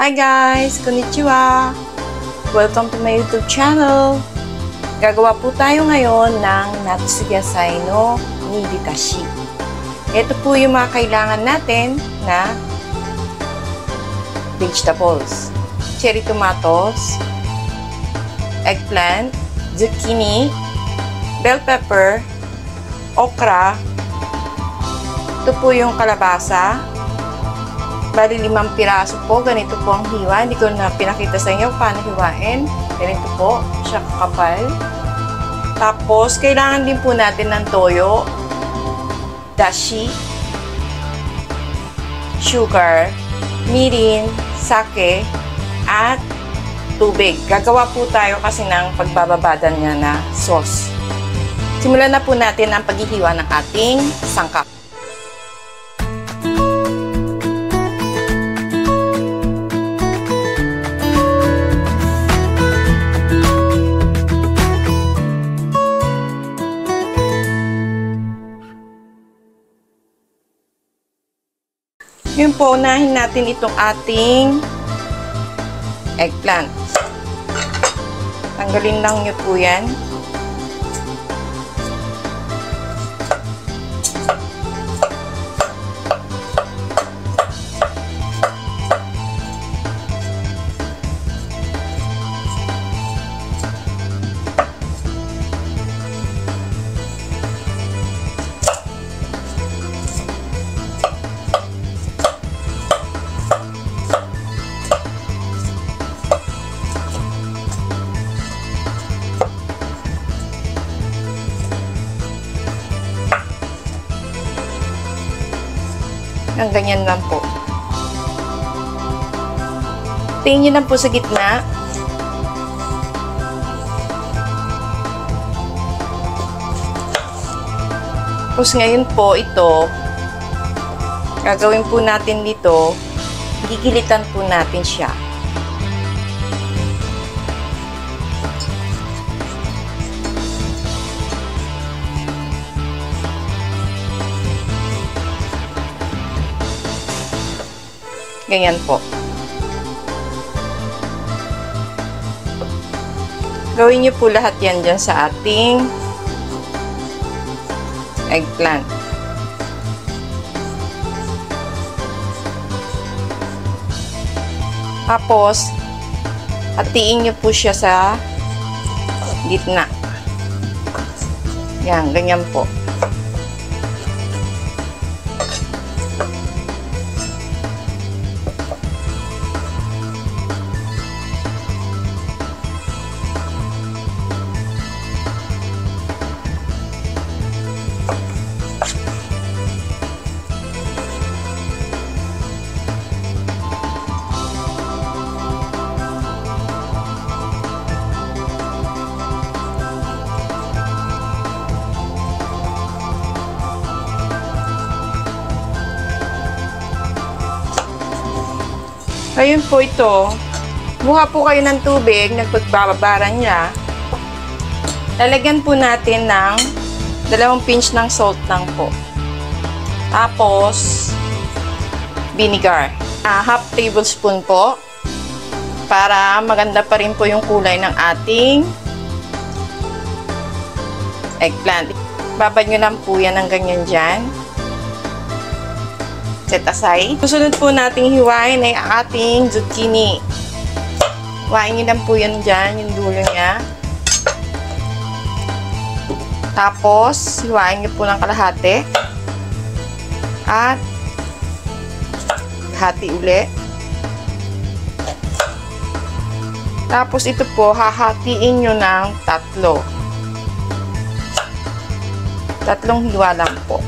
Hi guys! Konnichiwa! Welcome to my YouTube channel. Gagawa po tayo ngayon ng Natsugasai no Nibikashi. Ito po yung mga kailangan natin na vegetables. Cherry tomatoes, eggplant, zucchini, bell pepper, okra. Ito po yung kalabasa. Bali 5 piraso po. Ganito po ang hiwa. Hindi ko na pinakita sa inyo paano hiwain. Ganito po. Siya kakapal. Tapos, kailangan din po natin ng toyo, dashi, sugar, mirin, sake, at tubig. Gagawa po tayo kasi ng pagbababadan niya na sauce. Simulan na po natin ang paghihiwa ng ating sangkap. Yun po, unahin natin itong ating eggplant. Tanggalin lang nyo po yan. Ang ganyan lang po. Tingin nyo lang po sa gitna. Tapos ngayon po ito, gagawin po natin dito, gigilitan po natin siya. Ganyan po. Gawin niyo po lahat yan dyan sa ating eggplant. Tapos, hatiin niyo po siya sa gitna. Yan, ganyan po. Ayun po ito. Buha po kayo ng tubig, nagpagbababaran niya. Lalagyan po natin ng 2 pinch ng salt lang po. Tapos, vinegar. Half tablespoon po. Para maganda pa rin po yung kulay ng ating eggplant. Babad nyo lang po yan ng ganyan dyan. Set aside. Susunod po nating hiwain ay ating zucchini. Hiwain nyo lang po yan dyan, yung dulo niya. Tapos, hiwain nyo po ng kalahati. At, hati uli. Tapos, ito po, hahatiin nyo ng 3. 3 hiwa lang po.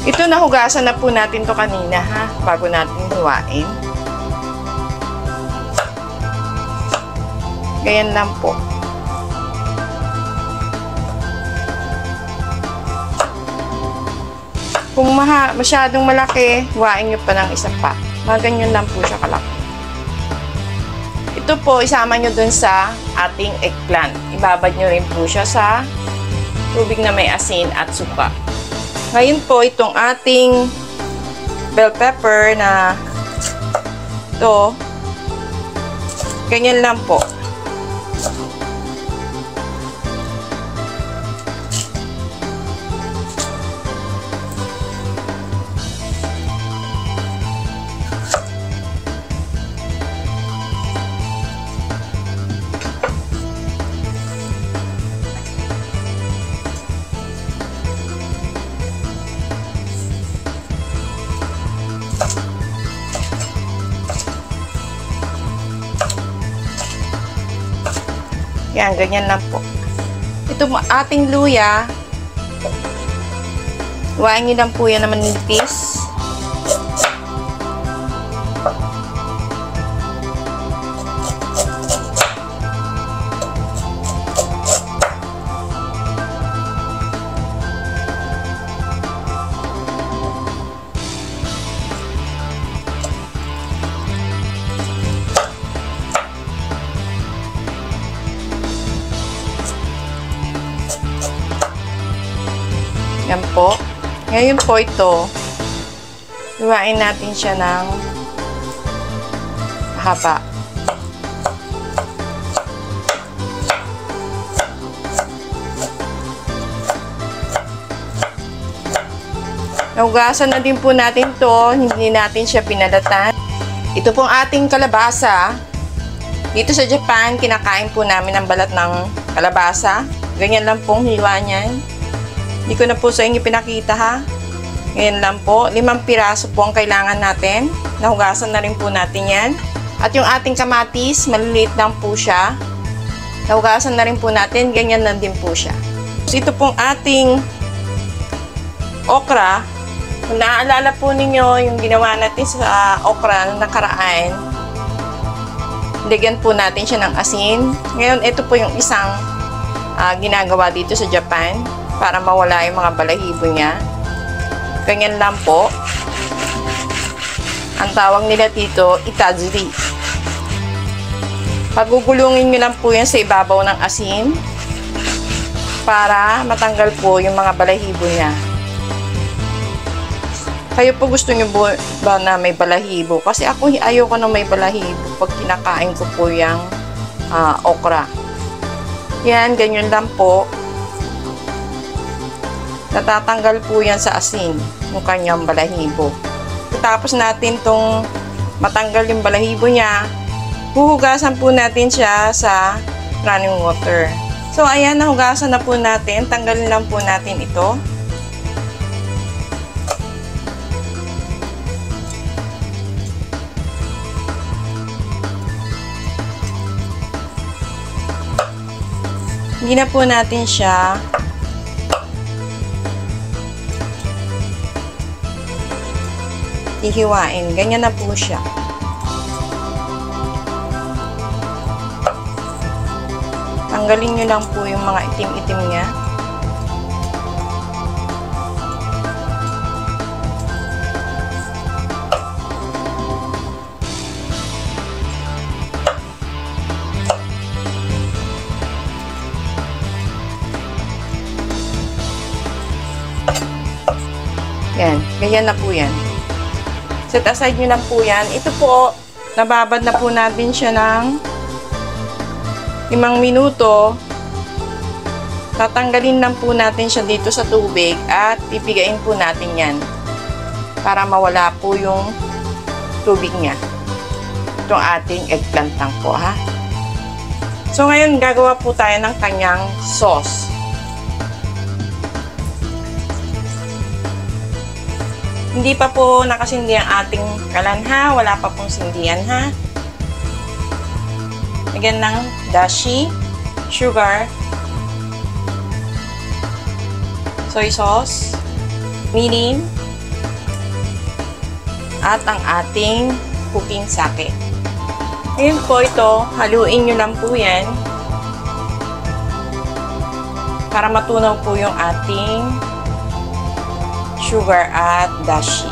Ito, nahugasan na po natin to kanina, ha? Bago natin hiwain. Ganyan lang po. Kung masyadong malaki, hiwain nyo pa ng isa pa. Ganyan lang po siya kalaki. Ito po, isama nyo dun sa ating eggplant. Ibabad nyo rin po siya sa tubig na may asin at suka. Ngayon po, itong ating bell pepper na ito, ganyan lang po. Yan, ganyan lang po. Ito ating luya. Huwain nyo lang po yan na manipis. Yan po. Ngayon po ito, luwain natin siya ng haba. Nahugasan na din po natin to, hindi natin siya pinalatan. Ito pong ating kalabasa. Dito sa Japan, kinakain po namin ang balat ng kalabasa. Ganyan lang pong hiwa niyan. Hindi ko na po sa inyo pinakita ha. Ngayon lang po, 5 piraso po ang kailangan natin. Nahugasan na rin po natin yan. At yung ating kamatis, maliliit lang po siya. Nahugasan na rin po natin, ganyan lang din po siya. So, ito pong ating okra. Kung naaalala po ninyo yung ginawa natin sa okra na nakaraan, lagyan po natin siya ng asin. Ngayon, ito po yung isang ginagawa dito sa Japan para mawala yung mga balahibo niya. Ganyan lang po. Ang tawag nila dito, itazuri. Pagugulungin nyo lang po yan sa ibabaw ng asin para matanggal po yung mga balahibo niya. Kayo po gusto nyo ba na may balahibo? Kasi ako ayoko na may balahibo pag kinakain ko po yung okra. Yan, ganyan lang po. Natatanggal po yan sa asin yung kanyang balahibo. Tapos natin tong matanggal yung balahibo niya, huhugasan po natin siya sa running water. So ayan, nahugasan na po natin. Tanggalin lang po natin ito. Hindi na po natin siya hihiwain. Ganyan na po siya. Tanggalin nyo lang po yung mga itim-itim niya. Yan. Ganyan na po yan. Set aside nyo lang po yan. Ito po, nababad na po natin siya ng 5 minuto. Tatanggalin lang po natin siya dito sa tubig at pipigain po natin yan para mawala po yung tubig niya. Itong ating eggplant lang po ha. So ngayon gagawa po tayo ng kanyang sauce. Hindi pa po nakasindi ang ating kalan ha. Wala pa pong sindihan ha. Lagyan ng dashi, sugar, soy sauce, mirin, at ang ating cooking sake. Ngayon po ito, haluin nyo lang po yan para matunaw po yung ating sugar at dashi.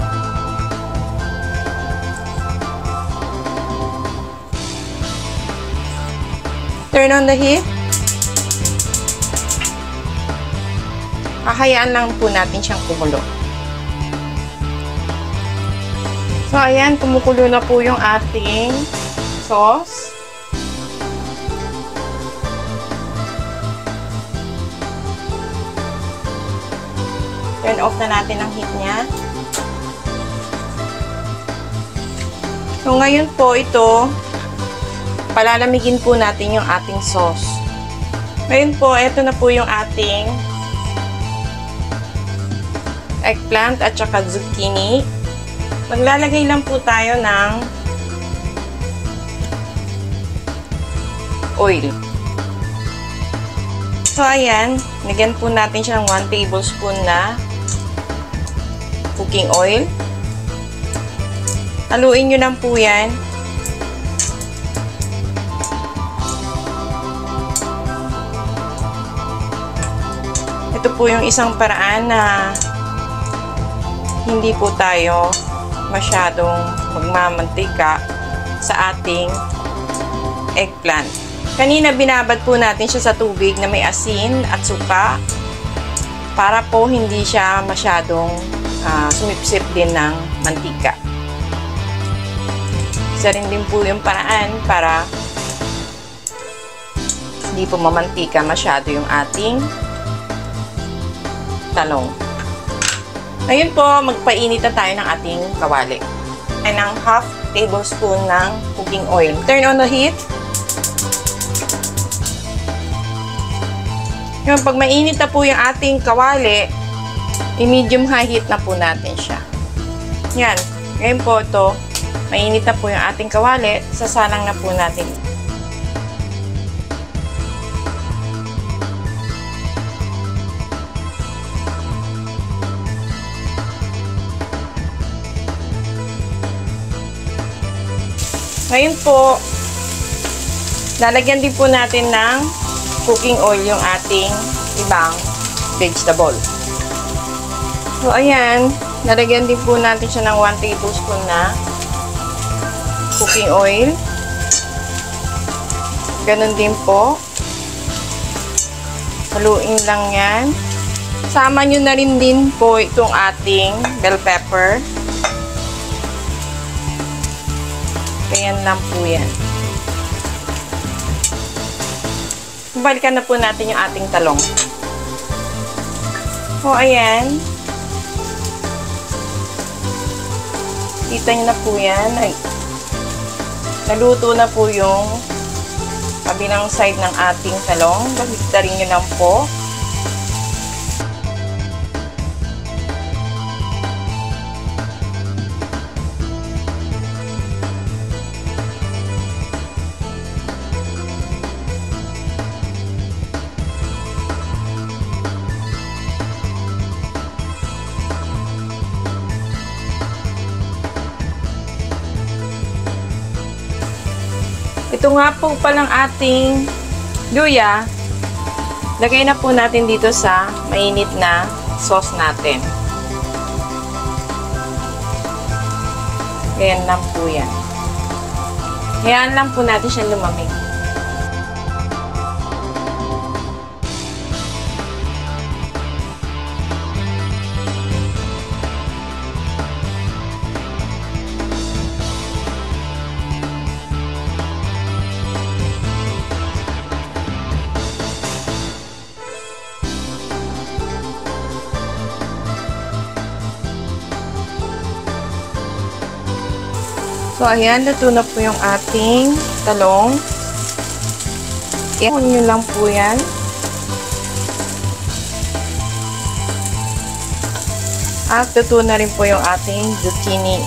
Turn on the heat. Hahayaan lang po natin siyang kumulo. So, ayan, kumukulo na po yung ating sauce. Turn off na natin ang heat niya. So, ngayon po ito, palalamigin po natin yung ating sauce. Ngayon po, ito na po yung ating eggplant at saka zucchini. Maglalagay lang po tayo ng oil. So, ayan. Nagyan po natin siya ng 1 tablespoon na cooking oil. Haluin nyo lang po yan. Ito po yung isang paraan na hindi po tayo masyadong magmamantika sa ating eggplant. Kanina binabad po natin siya sa tubig na may asin at suka para po hindi siya masyadong sumipsip din ng mantika. Isa rin din po yung paraan para hindi po mamantika masyado yung ating talong. Ngayon po, magpainit na tayo ng ating kawali. Ay ng half tablespoon ng cooking oil. Turn on the heat. Yung pag mainit na po yung ating kawali, i-medium high heat na po natin siya. Yan. Ngayon po ito, mainit na po yung ating kawali, sasalang na po natin. Ngayon po, lalagyan din po natin ng cooking oil yung ating ibang vegetable. So, ayan, lalagyan din po natin siya ng 1 tablespoon na cooking oil. Ganun din po. Haluin lang yan. Sama nyo na rin din po itong ating bell pepper. Ayan lang po yan. Balikan na po natin yung ating talong. O, ayan. Kita nyo na po yan. Ay, naluto na po yung kabilang side ng ating talong. Baliktarin nyo lang po. Ito nga po palang ating luya. Lagay na po natin dito sa mainit na sauce natin. Ganyan lang po yan. Hayaan lang po natin siya lumamig. So, ayan, luto na po yung ating talong. I-on nyo lang po yan. At luto na rin po yung ating zucchini.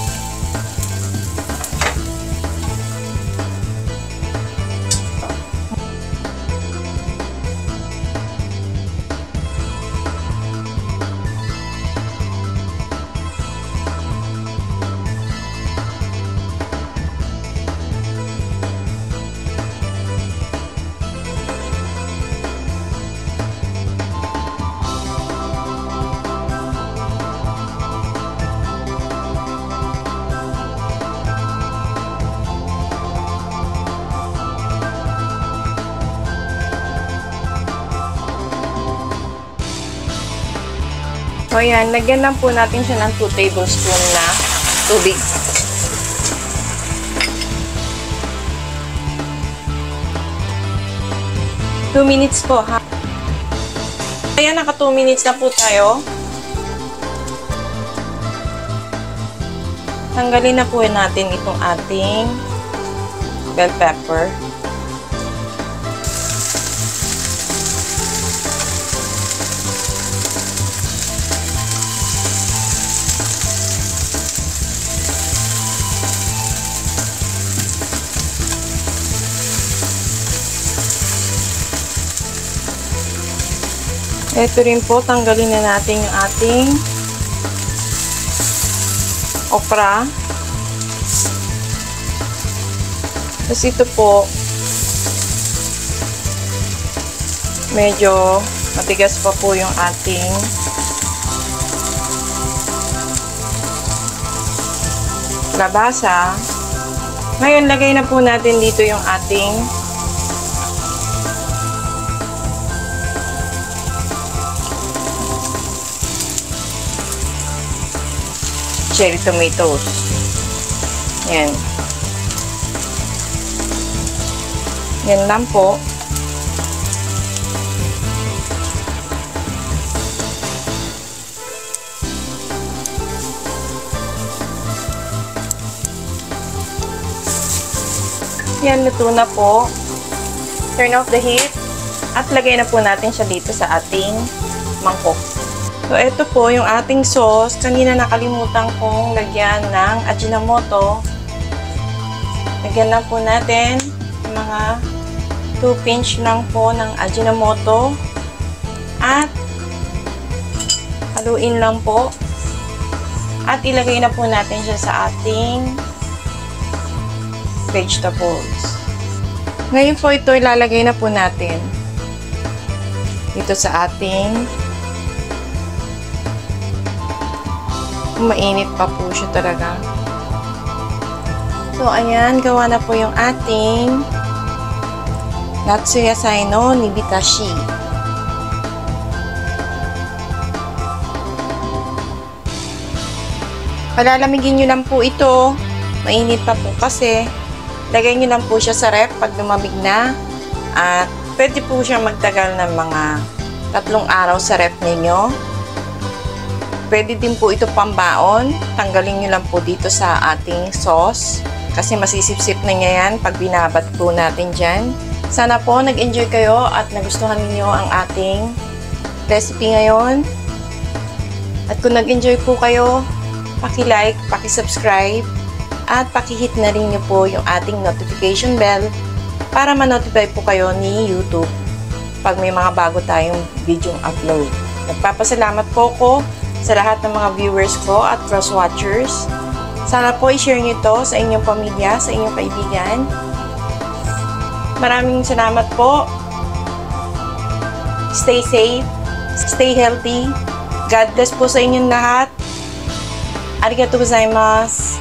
So, ayan. Lagyan lang po natin siya ng 2 tablespoon na tubig. Two minutes po, ha? Ayan, naka 2 minutes na po tayo. Tanggalin na po natin itong ating bell pepper. Ito rin po, tanggalin na natin yung ating okra. Tapos ito po, medyo matigas pa po yung ating labasa. Ngayon, lagay na po natin dito yung ating cherry tomatoes. Yan. Yan lang po. Yan, luto na po. Turn off the heat. At lagay na po natin siya dito sa ating mangkok. So, ito po yung ating sauce. Kanina nakalimutan kong lagyan ng Ajinomoto. Lagyan lang po natin mga 2 pinch lang po ng Ajinomoto. At haluin lang po. At ilagay na po natin siya sa ating vegetables. Ngayon po ito ilalagay na po natin dito sa ating mainit pa po siya talaga. So, ayan, gawa na po yung ating Natsuyasai no Nibitashi. Palalamigin nyo lang po ito. Mainit pa po kasi. Lagay nyo lang po siya sa ref pag lumamig na. At pwede po siya magtagal ng mga 3 araw sa ref ninyo. Pwede din po ito pambaon. Tanggalin nyo lang po dito sa ating sauce. Kasi masisip-sip na niya yan pag binabat po natin dyan. Sana po nag-enjoy kayo at nagustuhan niyo ang ating recipe ngayon. At kung nag-enjoy po kayo, paki-like, paki-subscribe, at paki-hit na rin niyo po yung ating notification bell para ma-notify po kayo ni YouTube pag may mga bago tayong video upload. Nagpapasalamat po ko sa lahat ng mga viewers ko at cross-watchers. Sana po i-share nyo ito sa inyong pamilya, sa inyong kaibigan. Maraming salamat po. Stay safe, stay healthy. God bless po sa inyong lahat. Arigatou gozaimasu.